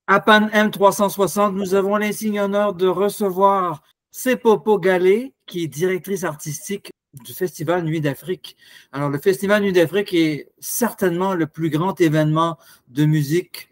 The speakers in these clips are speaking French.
À Pan M360, nous avons l'insigne honneur de recevoir Sepopo Gallé, qui est directrice artistique du Festival Nuit d'Afrique. Alors, le Festival Nuit d'Afrique est certainement le plus grand événement de musique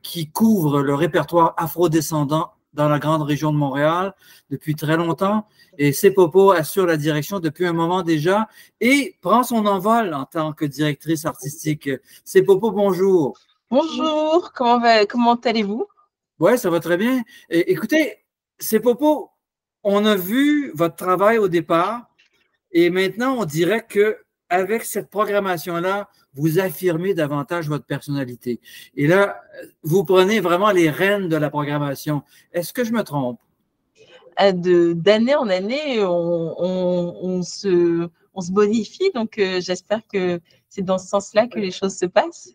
qui couvre le répertoire afrodescendant dans la grande région de Montréal depuis très longtemps. Et Sepopo assure la direction depuis un moment déjà et prend son envol en tant que directrice artistique. Sepopo, bonjour. Bonjour, comment allez-vous? Oui, ça va très bien. Écoutez, Sepopo, on a vu votre travail au départ et maintenant on dirait que avec cette programmation-là, vous affirmez davantage votre personnalité. Et là, vous prenez vraiment les rênes de la programmation. Est-ce que je me trompe? D'année en année, on se bonifie, donc j'espère que c'est dans ce sens-là que les choses se passent.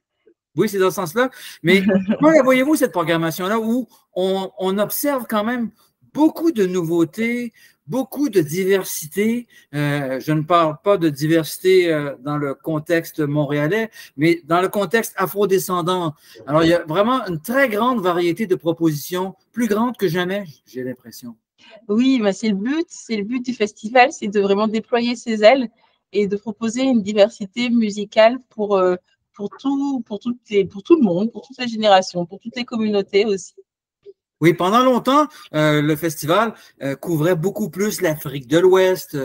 Oui, c'est dans ce sens-là. Mais comment la voyez-vous, cette programmation-là, où on observe quand même beaucoup de nouveautés, beaucoup de diversité. Je ne parle pas de diversité dans le contexte montréalais, mais dans le contexte afrodescendant. Alors, il y a vraiment une très grande variété de propositions, plus grande que jamais, j'ai l'impression. Oui, bah c'est le but du festival, c'est de vraiment déployer ses ailes et de proposer une diversité musicale pour tout le monde, pour toutes les générations, pour toutes les communautés aussi. Oui, pendant longtemps, le festival couvrait beaucoup plus l'Afrique de l'Ouest.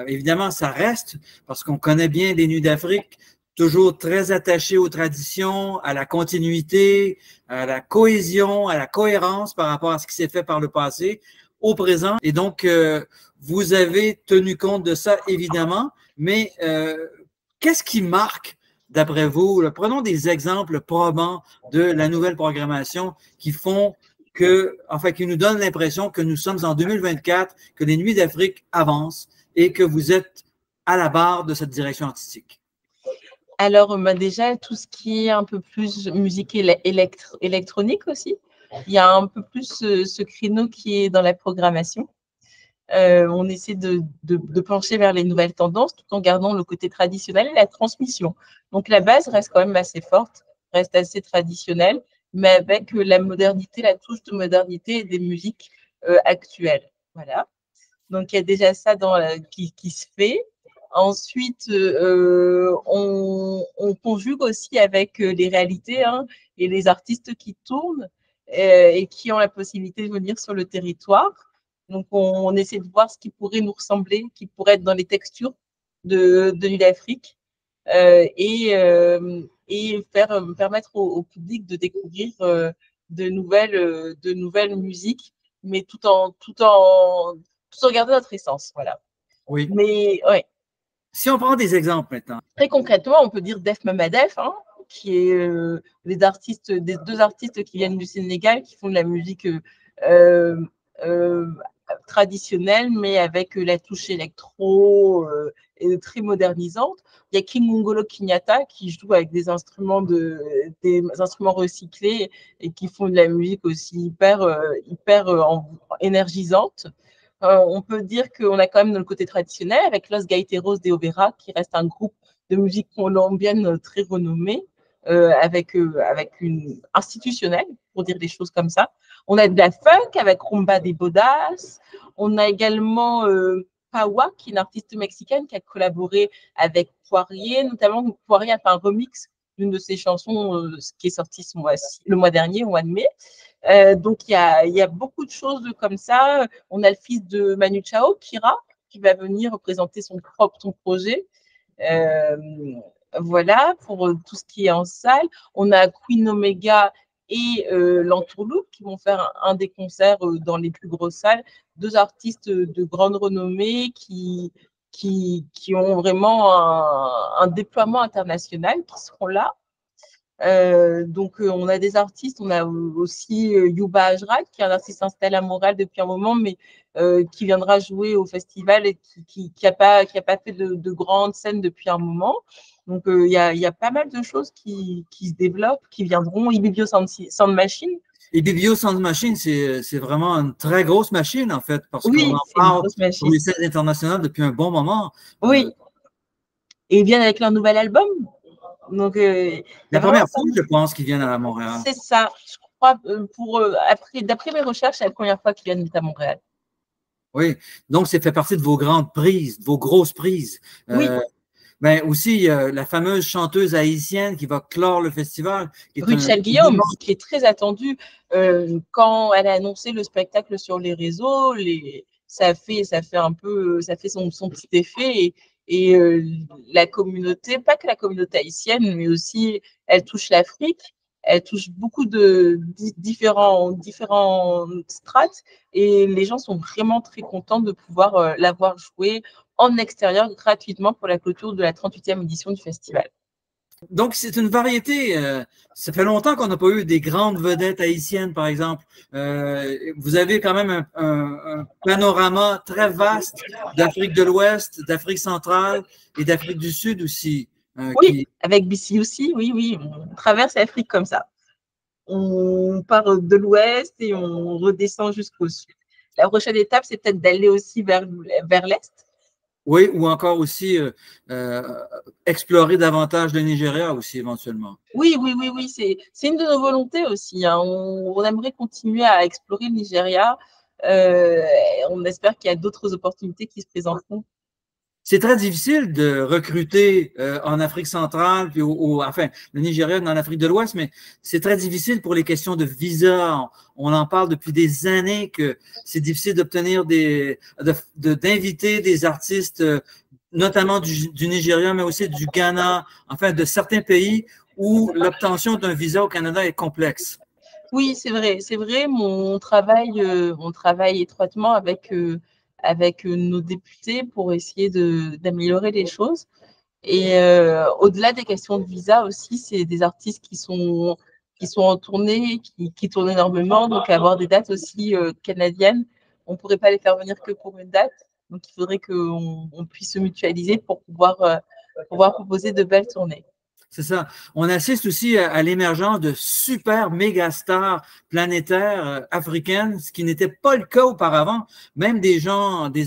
Évidemment, ça reste parce qu'on connaît bien les Nuits d'Afrique, toujours très attachés aux traditions, à la continuité, à la cohésion, à la cohérence par rapport à ce qui s'est fait par le passé, au présent. Et donc, vous avez tenu compte de ça, évidemment, mais qu'est-ce qui marque, d'après vous? Prenons des exemples probants de la nouvelle programmation qui font qui nous donne l'impression que nous sommes en 2024, que les Nuits d'Afrique avancent et que vous êtes à la barre de cette direction artistique. Alors, bah déjà, tout ce qui est un peu plus musique électronique aussi. Il y a un peu plus ce créneau qui est dans la programmation. On essaie de pencher vers les nouvelles tendances tout en gardant le côté traditionnel et la transmission. Donc, la base reste quand même assez forte, reste assez traditionnelle, mais avec la modernité, la touche de modernité et des musiques actuelles. Voilà. Donc, il y a déjà ça qui se fait. Ensuite, on conjugue aussi avec les réalités et les artistes qui tournent et qui ont la possibilité de venir sur le territoire. Donc, on essaie de voir ce qui pourrait nous ressembler, qui pourrait être dans les textures de Nuit d'Afrique et permettre au public de découvrir de nouvelles musiques, mais tout en gardant notre essence. Voilà. Oui. Mais ouais. Si on prend des exemples maintenant. Très concrètement, on peut dire Def Mama Def, qui est des deux artistes qui viennent du Sénégal, qui font de la musique traditionnelle, mais avec la touche électro et très modernisante. Il y a King Ngolo Kinyata qui joue avec des instruments recyclés et qui font de la musique aussi hyper énergisante. On peut dire qu'on a quand même le côté traditionnel avec Los Gaiteros de Overa, qui reste un groupe de musique colombienne très renommé, avec une institutionnelle, pour dire des choses comme ça. On a de la funk avec Rumba des Bodas. On a également Pawa, qui est une artiste mexicaine qui a collaboré avec Poirier, notamment Poirier a fait un remix d'une de ses chansons qui est sortie le mois dernier, au mois de mai. Donc, il y a beaucoup de choses comme ça. On a le fils de Manu Chao, Kira, qui va venir représenter son projet. Voilà, pour tout ce qui est en salle. On a Queen Omega et l'Entourloupe qui vont faire un des concerts dans les plus grosses salles. Deux artistes de grande renommée qui ont vraiment un déploiement international qui seront là. Donc, on a des artistes, on a aussi Yuba Ajrak, qui est un artiste installé à Montréal depuis un moment, mais qui viendra jouer au festival et qui a pas fait de grandes scènes depuis un moment. Donc, il y a pas mal de choses qui se développent, qui viendront. Ibibio Sound Machine. Ibibio Sound Machine, c'est vraiment une très grosse machine, en fait, parce qu'on en parle sur les scènes internationales depuis un bon moment. Oui. Et ils viennent avec leur nouvel album. Donc, la première fois, je pense, qu'ils viennent à Montréal. C'est ça. crois, d'après mes recherches, c'est la première fois qu'ils viennent à Montréal. Oui, donc c'est fait partie de vos grandes prises, de vos grosses prises. Oui. Ben aussi, la fameuse chanteuse haïtienne qui va clore le festival. Richelle Guillaume, qui est très attendue. Quand elle a annoncé le spectacle sur les réseaux, ça fait son petit effet. Et la communauté, pas que la communauté haïtienne, mais aussi, elle touche l'Afrique. Elle touche beaucoup de différents strates. Et les gens sont vraiment très contents de pouvoir l'avoir joué en extérieur gratuitement pour la clôture de la 38e édition du festival. Donc, c'est une variété. Ça fait longtemps qu'on n'a pas eu des grandes vedettes haïtiennes, par exemple. Vous avez quand même un panorama très vaste d'Afrique de l'Ouest, d'Afrique centrale et d'Afrique du Sud aussi. Oui, avec BC aussi, oui. On traverse l'Afrique comme ça. On part de l'Ouest et on redescend jusqu'au Sud. La prochaine étape, c'est peut-être d'aller aussi vers l'Est. Oui, ou encore aussi explorer davantage le Nigeria aussi éventuellement. Oui, c'est une de nos volontés aussi. Hein. On aimerait continuer à explorer le Nigeria. On espère qu'il y a d'autres opportunités qui se présenteront. C'est très difficile de recruter en Afrique centrale, puis enfin, le Nigeria dans l'Afrique de l'Ouest, mais c'est très difficile pour les questions de visa. On en parle depuis des années que c'est difficile d'obtenir d'inviter des artistes, notamment du Nigeria, mais aussi du Ghana, enfin de certains pays où l'obtention d'un visa au Canada est complexe. Oui, c'est vrai. On travaille étroitement avec nos députés pour essayer d'améliorer les choses. Et au-delà des questions de visa aussi, c'est des artistes qui sont en tournée, qui tournent énormément. Donc, avoir des dates aussi canadiennes, on ne pourrait pas les faire venir que pour une date. Donc, il faudrait qu'on puisse se mutualiser pour pouvoir proposer de belles tournées. C'est ça. On assiste aussi à l'émergence de super méga stars planétaires africaines, ce qui n'était pas le cas auparavant. Même des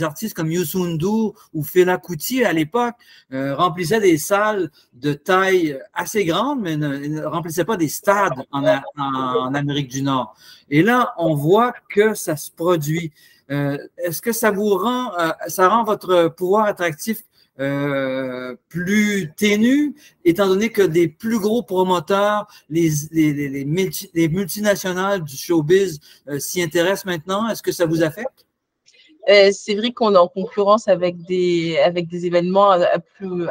artistes comme Youssou N'Dour ou Fela Kuti à l'époque remplissaient des salles de taille assez grande, mais ne remplissaient pas des stades en Amérique du Nord. Et là, on voit que ça se produit. Est-ce que ça rend votre pouvoir attractif plus ténue, étant donné que des plus gros promoteurs, les multinationales du showbiz s'y intéressent maintenant? Est-ce que ça vous affecte? C'est vrai qu'on est en concurrence avec des événements à plus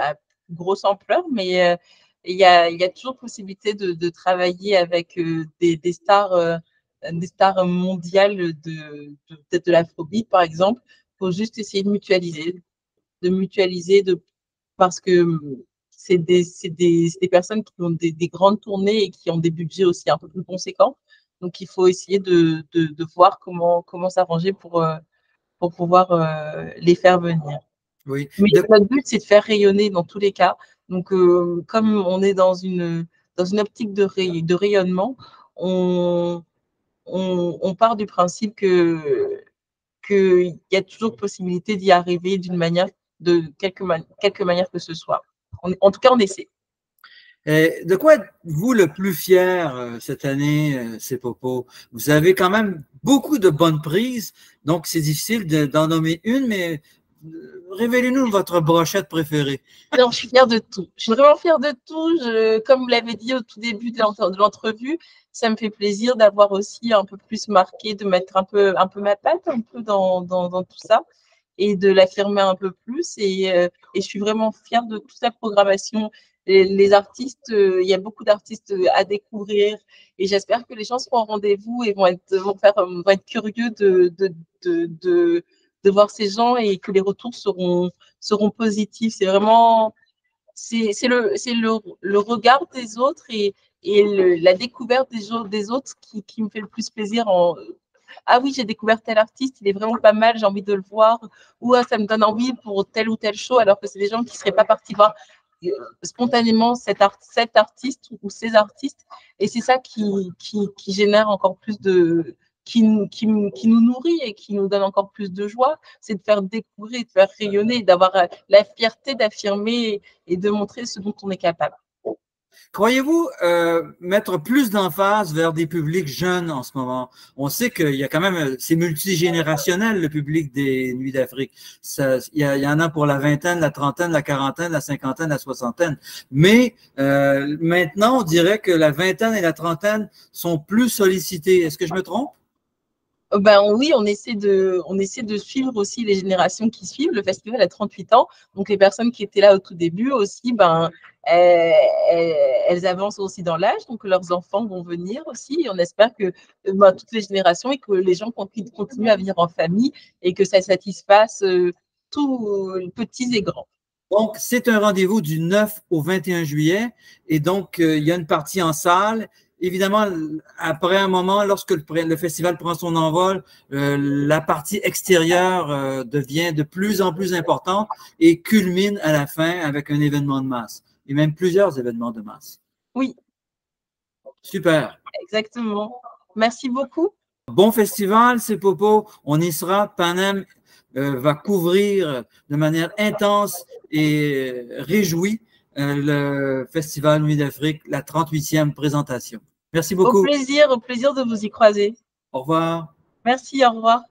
grosse ampleur, mais il y a toujours possibilité de travailler avec des stars mondiales peut-être de l'afrobeat, par exemple, pour juste essayer de mutualiser, parce que c'est des personnes qui ont des grandes tournées et qui ont des budgets aussi un peu plus conséquents. Donc, il faut essayer de voir comment s'arranger pour pouvoir les faire venir. Oui. Mais notre but, c'est de faire rayonner dans tous les cas. Donc, comme on est dans une optique de rayonnement, on part du principe qu'il y a toujours possibilité d'y arriver de quelque manière que ce soit. En tout cas, on essaie. De quoi êtes-vous le plus fier cette année, Sepopo? Vous avez quand même beaucoup de bonnes prises, donc c'est difficile d'en nommer une, mais révélez-nous votre brochette préférée. Non, je suis fière de tout. Je suis vraiment fière de tout. Comme vous l'avez dit au tout début de l'entrevue, ça me fait plaisir d'avoir aussi un peu plus marqué, de mettre un peu ma patte un peu dans tout ça et de l'affirmer un peu plus. Et je suis vraiment fière de toute la programmation. Les artistes, il y a beaucoup d'artistes à découvrir et j'espère que les gens seront au rendez-vous et vont être curieux de voir ces gens et que les retours seront positifs. C'est vraiment le regard des autres et la découverte des autres qui me fait le plus plaisir. Ah oui, j'ai découvert tel artiste, il est vraiment pas mal, j'ai envie de le voir. Ou ça me donne envie pour tel ou tel show, alors que c'est des gens qui ne seraient pas partis voir spontanément cet artiste ou ces artistes. Et c'est ça qui génère encore plus qui nous nourrit et qui nous donne encore plus de joie, c'est de faire découvrir, de faire rayonner, d'avoir la fierté d'affirmer et de montrer ce dont on est capable. Croyez-vous mettre plus d'emphase vers des publics jeunes en ce moment? On sait qu'il y a quand même, c'est multigénérationnel le public des Nuits d'Afrique. Il y en a pour la vingtaine, la trentaine, la quarantaine, la cinquantaine, la soixantaine. Mais maintenant, on dirait que la vingtaine et la trentaine sont plus sollicitées. Est-ce que je me trompe? Ben oui, on essaie de suivre aussi les générations qui suivent. Le festival a 38 ans, donc les personnes qui étaient là au tout début aussi, ben, elles avancent aussi dans l'âge, donc leurs enfants vont venir aussi. Et on espère que ben, toutes les générations et que les gens continuent à venir en famille et que ça satisfasse tous petits et grands. Donc, c'est un rendez-vous du 9 au 21 juillet et donc il y a une partie en salle. Évidemment, après un moment, lorsque le festival prend son envol, la partie extérieure devient de plus en plus importante et culmine à la fin avec un événement de masse, et même plusieurs événements de masse. Oui. Super. Exactement. Merci beaucoup. Bon festival, c'est Popo. On y sera. Panem va couvrir de manière intense et réjouie le Festival Nuit d'Afrique, la 38e présentation. Merci beaucoup. Au plaisir de vous y croiser. Au revoir. Merci, au revoir.